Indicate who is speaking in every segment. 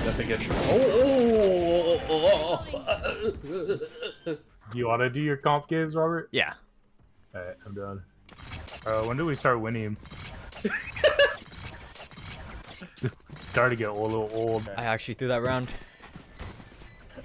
Speaker 1: That's a good.
Speaker 2: Do you want to do your comp games, Robert?
Speaker 3: Yeah.
Speaker 2: Alright, I'm done. When do we start winning? Starting to get a little old.
Speaker 3: I actually threw that round.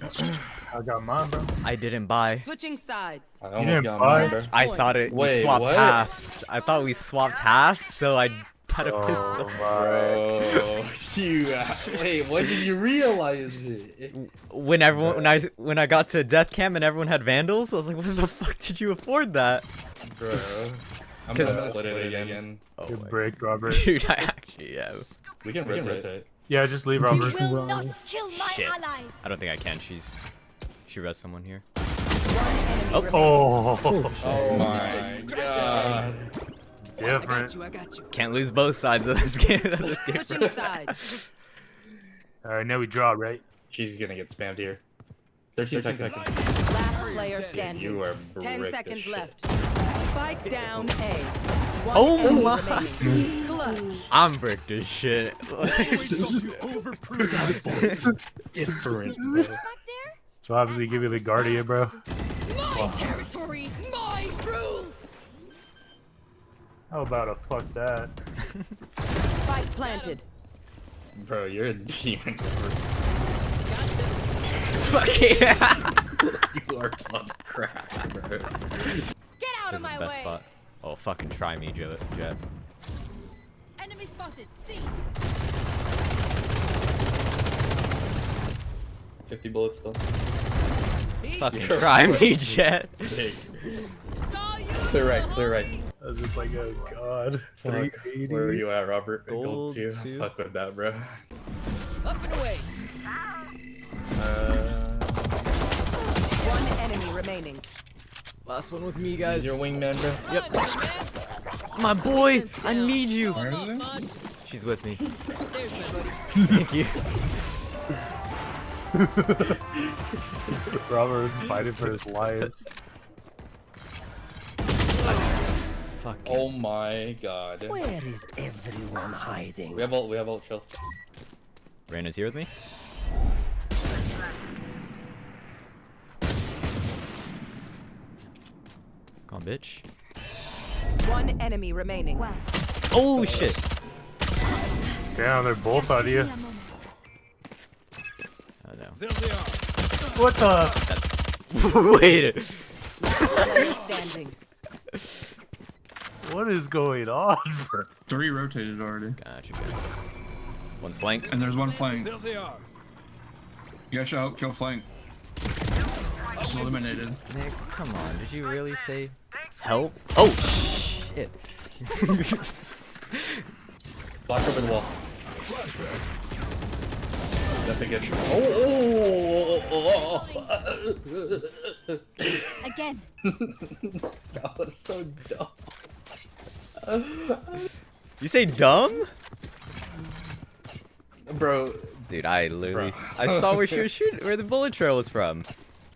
Speaker 2: I got mine, bro.
Speaker 3: I didn't buy.
Speaker 4: Switching sides.
Speaker 1: I
Speaker 2: You
Speaker 1: almost
Speaker 2: didn't
Speaker 1: got
Speaker 2: buy?
Speaker 1: mine, bro.
Speaker 3: I thought we
Speaker 1: Wait,
Speaker 3: swapped
Speaker 1: what?
Speaker 3: halves. I thought we swapped halves, so I had a pistol.
Speaker 1: Bro, you. Wait, when did you realize it?
Speaker 3: When I got to death cam and everyone had vandals, I was like, when the fuck did you afford that?
Speaker 1: Bro, I'm gonna split it again.
Speaker 3: Oh
Speaker 2: Good
Speaker 3: my
Speaker 2: break, Robert.
Speaker 3: dude, I actually
Speaker 1: We can rotate.
Speaker 2: Yeah, just leave Robert.
Speaker 5: You will not kill my
Speaker 3: Shit.
Speaker 5: allies.
Speaker 3: I don't think I can. She res someone here.
Speaker 2: Oh,
Speaker 1: Oh my god.
Speaker 2: different.
Speaker 4: I got you.
Speaker 3: Can't lose both sides of this game.
Speaker 4: Switching sides.
Speaker 2: Alright, now we draw, right?
Speaker 1: She's gonna get spammed here. 13 seconds.
Speaker 4: Last player
Speaker 1: Dude,
Speaker 4: standing.
Speaker 1: you are
Speaker 4: 10
Speaker 1: brick
Speaker 4: seconds
Speaker 1: as shit.
Speaker 4: left. Spike down A. One
Speaker 3: Oh
Speaker 4: enemy
Speaker 3: my.
Speaker 4: remaining. Clutch.
Speaker 3: I'm bricked as shit.
Speaker 1: Different, bro.
Speaker 5: Back there?
Speaker 2: So obviously give me the Guardian, bro.
Speaker 5: My territory, my rules.
Speaker 2: How about a fuck that?
Speaker 4: Spike planted.
Speaker 1: Bro, you're a demon.
Speaker 3: Fuck yeah.
Speaker 1: You are on crack, bro.
Speaker 5: Get out
Speaker 3: This
Speaker 5: of
Speaker 3: is
Speaker 5: my
Speaker 3: the best
Speaker 5: way.
Speaker 3: spot. Oh, fucking try me, Jeb.
Speaker 5: Enemy spotted. See.
Speaker 1: 50 bullets still.
Speaker 3: Fucking try me, Jet.
Speaker 1: Big. Clear right, clear right.
Speaker 2: I was just like, oh god.
Speaker 1: Fuck.
Speaker 2: 380.
Speaker 1: Where are you at, Robert?
Speaker 3: Gold
Speaker 1: 2.
Speaker 3: two.
Speaker 1: Fuck with that, bro.
Speaker 4: Up and away. One enemy remaining.
Speaker 3: Last one with me, guys.
Speaker 1: Your wingman, bro.
Speaker 3: Yep. My boy, I need you. She's with me.
Speaker 4: There's my buddy.
Speaker 3: Thank you.
Speaker 2: Robert was fighting for his life.
Speaker 3: Fuck.
Speaker 1: Oh my god.
Speaker 4: Where is everyone hiding?
Speaker 1: We have ult, chill.
Speaker 3: Reyna's here with me. Come on, bitch.
Speaker 4: One enemy remaining.
Speaker 3: Oh shit.
Speaker 2: Damn, they're both out of you.
Speaker 3: Oh no.
Speaker 2: What the?
Speaker 3: Wait.
Speaker 4: Player standing.
Speaker 2: What is going on, bro?
Speaker 6: 3 rotated already.
Speaker 3: Gotcha. One's flank.
Speaker 6: And there's one flank. You guys should kill flank. Just eliminated.
Speaker 3: Nick, come on. Did you really say help? Oh shit.
Speaker 1: Block over the wall. That's a good.
Speaker 5: Again.
Speaker 1: That was so dumb.
Speaker 3: You say dumb?
Speaker 1: Bro,
Speaker 3: Dude, I literally
Speaker 1: Bro.
Speaker 3: I saw where she was shooting, where the bullet trail was from,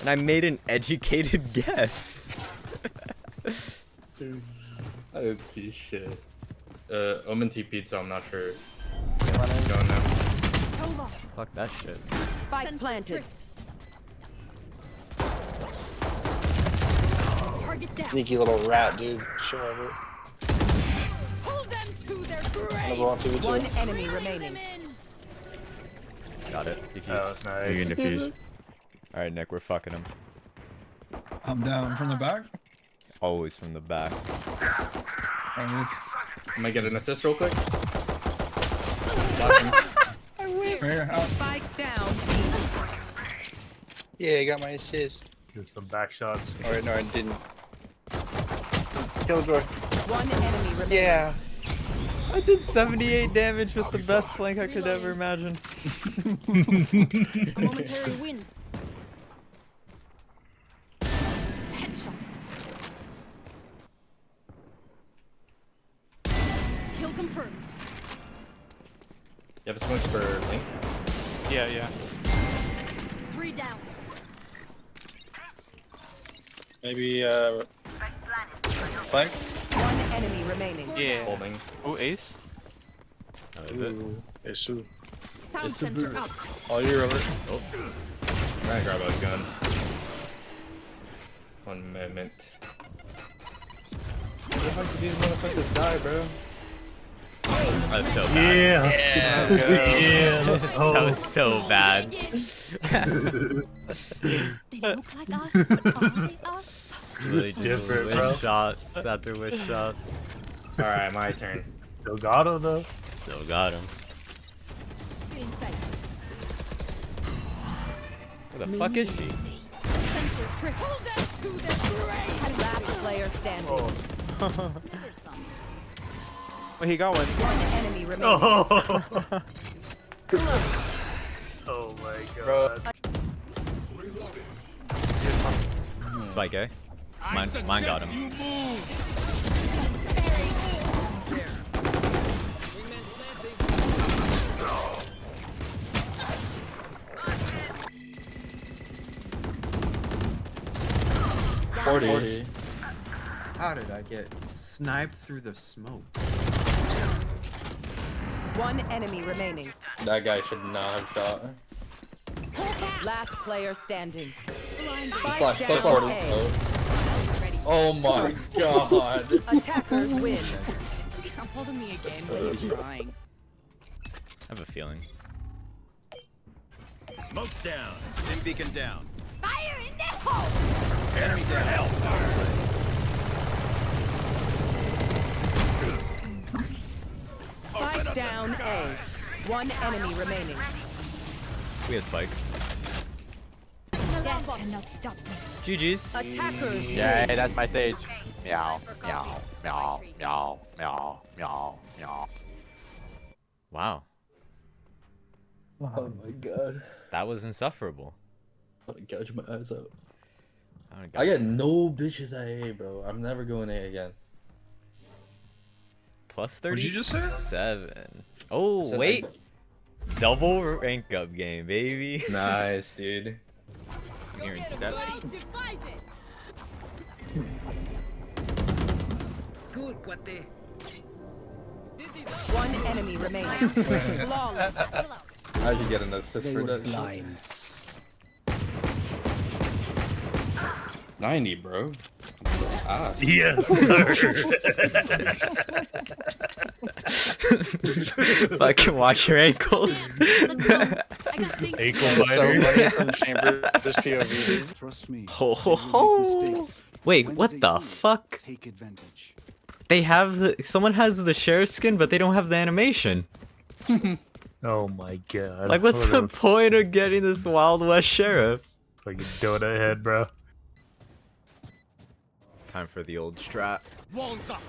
Speaker 3: and I made an educated guess.
Speaker 1: dude, I didn't see shit. Omen TP'd, so I'm not sure. Going now.
Speaker 5: So long.
Speaker 3: Fuck that shit.
Speaker 4: Spike
Speaker 5: Sensor
Speaker 4: planted.
Speaker 5: tripped. Target down.
Speaker 7: Sneaky little rat, dude. Show over.
Speaker 5: Pull them to their grave.
Speaker 7: Number 1, 2, 2.
Speaker 4: One enemy
Speaker 5: Reel
Speaker 4: remaining.
Speaker 5: them in.
Speaker 3: Got it. Defuse.
Speaker 2: Oh, nice.
Speaker 3: You can defuse. Alright, Nick, we're fucking him.
Speaker 6: I'm down from the back.
Speaker 3: Always from the back.
Speaker 6: Alright.
Speaker 1: Am I get an assist real quick?
Speaker 6: Here, out.
Speaker 4: Spike down.
Speaker 7: Yeah, I got my assist.
Speaker 2: Do some back shots.
Speaker 7: Alright, no, I didn't. Killjoy.
Speaker 4: One enemy remaining.
Speaker 7: Yeah.
Speaker 3: I did 78 damage with the best flank I could ever imagine.
Speaker 5: A momentary win. Headshot. Kill confirmed.
Speaker 1: You have a smoke for Link?
Speaker 8: Yeah.
Speaker 5: 3 down.
Speaker 7: Maybe, flank?
Speaker 4: One enemy remaining.
Speaker 8: Yeah.
Speaker 1: Holding.
Speaker 8: Oh, ace.
Speaker 3: Oh Is it?
Speaker 7: It's true.
Speaker 5: Sound
Speaker 1: It's a
Speaker 5: sensor
Speaker 1: bird.
Speaker 5: up.
Speaker 7: Oh, you're over.
Speaker 3: Oh,
Speaker 1: I'm gonna grab a gun. 1 moment. What the fuck did these motherfuckers die, bro?
Speaker 3: that was so bad.
Speaker 2: Yeah. Yeah. Let's go.
Speaker 3: That was so bad.
Speaker 5: They look like us, but are they us?
Speaker 3: Really just
Speaker 2: Different,
Speaker 3: wish
Speaker 2: bro.
Speaker 3: shots after wish shots.
Speaker 1: Alright, my turn.
Speaker 2: Still got him though.
Speaker 3: Still got him. Where the fuck is she?
Speaker 5: Sensor trip. Hold them to the grave.
Speaker 4: Last player standing.
Speaker 8: Well, he got one.
Speaker 4: One enemy remaining.
Speaker 2: Oh. Oh my god.
Speaker 3: Spike, eh? Mine got him.
Speaker 1: Forty.
Speaker 9: How did I get sniped through the smoke?
Speaker 4: One enemy remaining.
Speaker 1: That guy should not have shot.
Speaker 4: Last player standing.
Speaker 1: Splash,
Speaker 4: down
Speaker 1: plus 40.
Speaker 4: A.
Speaker 1: Oh my god.
Speaker 4: Attackers win.
Speaker 5: Come hold me again when you're trying.
Speaker 3: I have a feeling.
Speaker 10: Smoke's down. Stim beacon down.
Speaker 5: Fire in the hole!
Speaker 10: Enemy down.
Speaker 4: Spike down A. One enemy remaining.
Speaker 3: We have Spike.
Speaker 5: Death cannot stop me.
Speaker 3: GG's.
Speaker 4: Attackers
Speaker 8: Yeah,
Speaker 4: win.
Speaker 8: that's my stage. Meow, meow, meow, meow, meow, meow, meow.
Speaker 3: Wow.
Speaker 1: Oh my god.
Speaker 3: That was insufferable.
Speaker 1: I'm gonna gouge my eyes out.
Speaker 3: Oh,
Speaker 1: I get no bitches at A, bro. I'm never going A again.
Speaker 3: Plus
Speaker 6: What'd you just say?
Speaker 3: 37. Oh,
Speaker 1: Said
Speaker 3: wait. Double rank up game, baby.
Speaker 1: Nice, dude.
Speaker 3: Hearing steps.
Speaker 4: One enemy remaining. Flawless.
Speaker 1: I should get an assist for that.
Speaker 10: Blind.
Speaker 1: 90, bro. Ah.
Speaker 2: Yes, sir.
Speaker 3: Fucking watch your ankles.
Speaker 5: Let's go. I got things to
Speaker 2: Ankle
Speaker 5: do.
Speaker 7: So
Speaker 2: biter.
Speaker 7: funny from chamber. This POV, dude.
Speaker 10: Trust me.
Speaker 3: Ho ho ho. Wait, what the fuck?
Speaker 10: Take advantage.
Speaker 3: They have the, someone has the sheriff skin, but they don't have the animation.
Speaker 2: Oh my god.
Speaker 3: Like, what's
Speaker 2: What
Speaker 3: the
Speaker 2: a
Speaker 3: point of getting this Wild West sheriff?
Speaker 2: fucking donut head, bro.
Speaker 3: Time for the old strat.
Speaker 10: Walls up.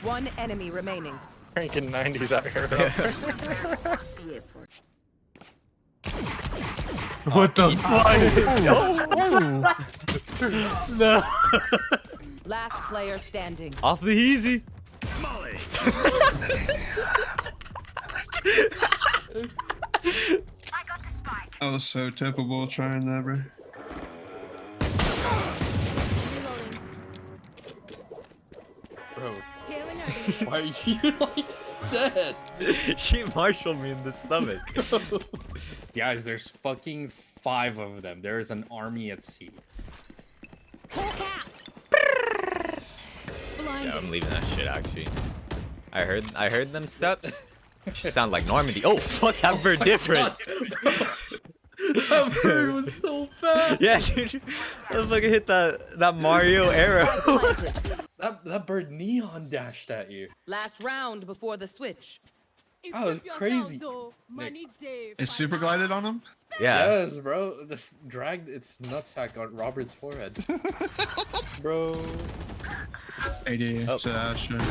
Speaker 4: One enemy remaining.
Speaker 7: Cranking 90s out here.
Speaker 2: What the fuck? No.
Speaker 4: Last player standing.
Speaker 3: Off the easy.
Speaker 10: Molly.
Speaker 6: I was so typical trying that, bro.
Speaker 5: Reloading.
Speaker 1: Bro,
Speaker 5: Healing her.
Speaker 1: why are you like that?
Speaker 3: She marshaled me in the stomach.
Speaker 1: Guys, there's fucking 5 of them. There's an army at sea.
Speaker 5: Hawk out. Blinded.
Speaker 3: Yeah, I'm leaving that shit actually. I heard them steps. She sound like Normandy. Oh fuck, that bird different.
Speaker 1: That bird was so fast.
Speaker 3: Yeah, dude. That fucking hit that Mario arrow.
Speaker 1: That bird neon dashed at you.
Speaker 4: Last round before the switch.
Speaker 1: That was crazy.
Speaker 6: It's super glided on him?
Speaker 3: Yeah.
Speaker 1: Yes, bro. This dragged its nutsack on Robert's forehead. Bro.
Speaker 6: AD.
Speaker 3: Oh.
Speaker 6: So that should.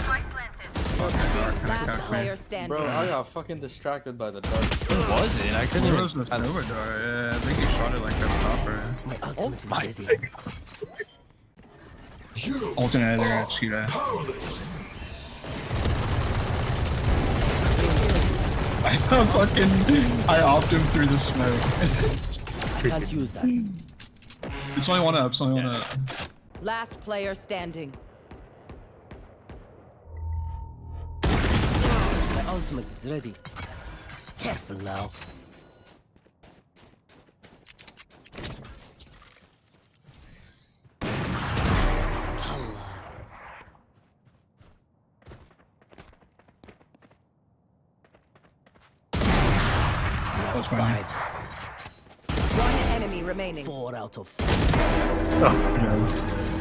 Speaker 4: Last player standing.
Speaker 1: Bro, I got fucking distracted by the dark.
Speaker 7: Was it? I couldn't
Speaker 6: There
Speaker 7: even.
Speaker 6: was no Nova door. Yeah, I think he shot it like a stopper.
Speaker 10: My ultimate is ready.
Speaker 6: Alternator, execute that. I fucking. I offed him through the smoke.
Speaker 10: I can't use that.
Speaker 6: It's only one up. It's only one up.
Speaker 4: Last player standing.
Speaker 10: My ultimate is ready. Careful now.
Speaker 6: That's fine.
Speaker 4: 1 enemy remaining.
Speaker 10: 4 out of 4.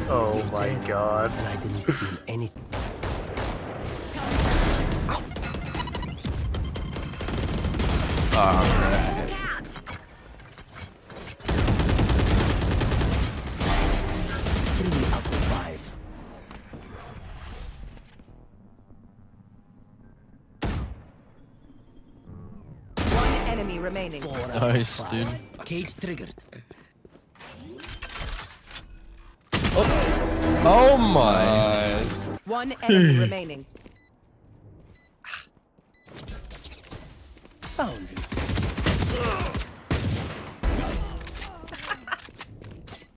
Speaker 2: Oh my god.
Speaker 10: And I didn't feel anything.
Speaker 8: Alright.
Speaker 10: 3 out of 5.
Speaker 4: One enemy remaining.
Speaker 10: 4 out
Speaker 7: Nice,
Speaker 10: of 5.
Speaker 7: dude.
Speaker 10: Cage triggered.
Speaker 7: Oh my.
Speaker 4: 1 enemy remaining.
Speaker 10: Found you.